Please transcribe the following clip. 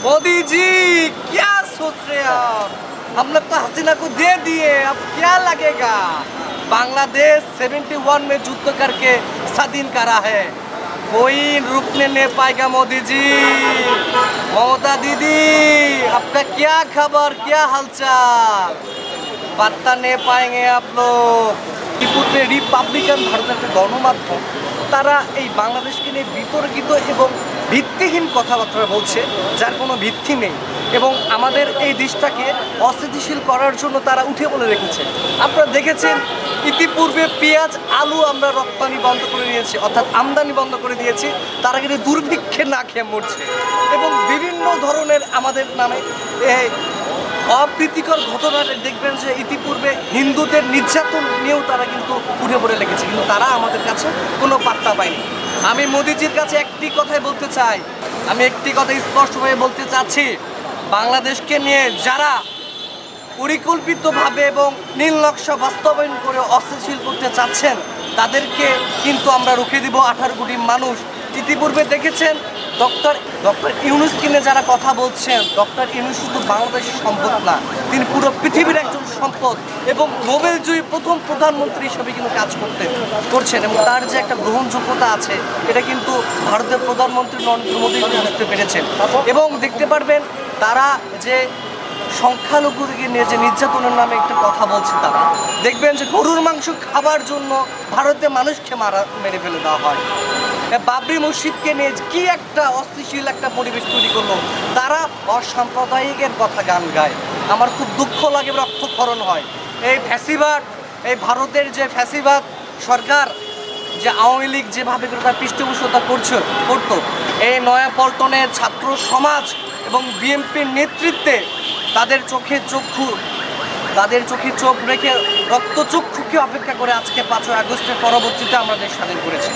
मोदी जी क्या सोच रहे हैं आप? हम लोग तो हसीना को दे दिए, अब क्या लगेगा? बांग्लादेश 71 में युद्ध करके स्वाधीन करा है, कोई रुकने नहीं पाएगा मोदी जी। ममता दीदी, आपका क्या खबर, क्या हालचाल? पत्ता नहीं पाएंगे आप लोग। ত্রিপুরাতে রিপাবলিকান ভারতের একটা গণমাধ্যম তারা এই বাংলাদেশকে নিয়ে বিতর্কিত এবং ভিত্তিহীন কথাবার্তা বলছে, যার কোনো ভিত্তি নেই, এবং আমাদের এই দেশটাকে অস্থিতিশীল করার জন্য তারা উঠে বলে রেখেছে। আপনারা দেখেছেন ইতিপূর্বে পেঁয়াজ আলু আমরা রপ্তানি বন্ধ করে দিয়েছি, অর্থাৎ আমদানি বন্ধ করে দিয়েছি, তারা কিন্তু দুর্ভিক্ষে না খেয়ে মরছে এবং বিভিন্ন ধরনের আমাদের নামে অপ্রীতিকর ঘটনাটা দেখবেন যে ইতিপূর্বে হিন্দুদের নির্যাতন নিয়েও তারা কিন্তু উঠে পড়ে লেগেছে, কিন্তু তারা আমাদের কাছে কোনো পাত্তা পায়নি। আমি মোদিজির কাছে একটি কথাই বলতে চাই, আমি একটি কথা স্পষ্টভাবে বলতে চাচ্ছি, বাংলাদেশকে নিয়ে যারা পরিকল্পিতভাবে এবং নীল নকশা বাস্তবায়ন করে অস্থিতিশীল করতে চাচ্ছেন তাদেরকে কিন্তু আমরা রুখে দিব। 18 কোটি মানুষ ইতিপূর্বে দেখেছেন ডক্টর ইউনূসকে নিয়ে যারা কথা বলছেন, ডক্টর ইউনূস শুধু বাংলাদেশের সম্পদ না, তিনি পুরো পৃথিবীর একজন সম্পদ এবং নোবেলজয়ী প্রথম প্রধানমন্ত্রী হিসেবে কিন্তু কাজ করছেন এবং তার যে একটা গ্রহণযোগ্যতা আছে এটা কিন্তু ভারতের প্রধানমন্ত্রী নরেন্দ্র মোদী বুঝতে পেরেছেন। এবং দেখতে পারবেন তারা যে সংখ্যালঘুদেরকে নিয়ে যে নির্যাতনের নামে একটা কথা বলছে, তারা দেখবেন যে গরুর মাংস খাবার জন্য ভারতে মানুষকে মেরে ফেলে দেওয়া হয়। বাবরি মসজিদকে নিয়ে কি একটা অস্থিতিশীল একটা পরিবেশ তৈরি করলো, তারা অসাম্প্রদায়িকের কথা গান গায়। আমার খুব দুঃখ লাগে, রক্তক্ষরণ হয়। এই ফ্যাসিবাদ, এই ভারতের যে ফ্যাসিবাদ সরকার, যে আওয়ামী লীগ যেভাবে তার পৃষ্ঠপোষকতা করতো, এই নয়াপল্টনের ছাত্র সমাজ এবং বিএনপির নেতৃত্বে তাদের চোখে চোখ রেখে রক্তচক্ষুকে অপেক্ষা করে আজকে 5ই আগস্টের পরবর্তীতে আমরা দেশ স্বাধীন করেছি।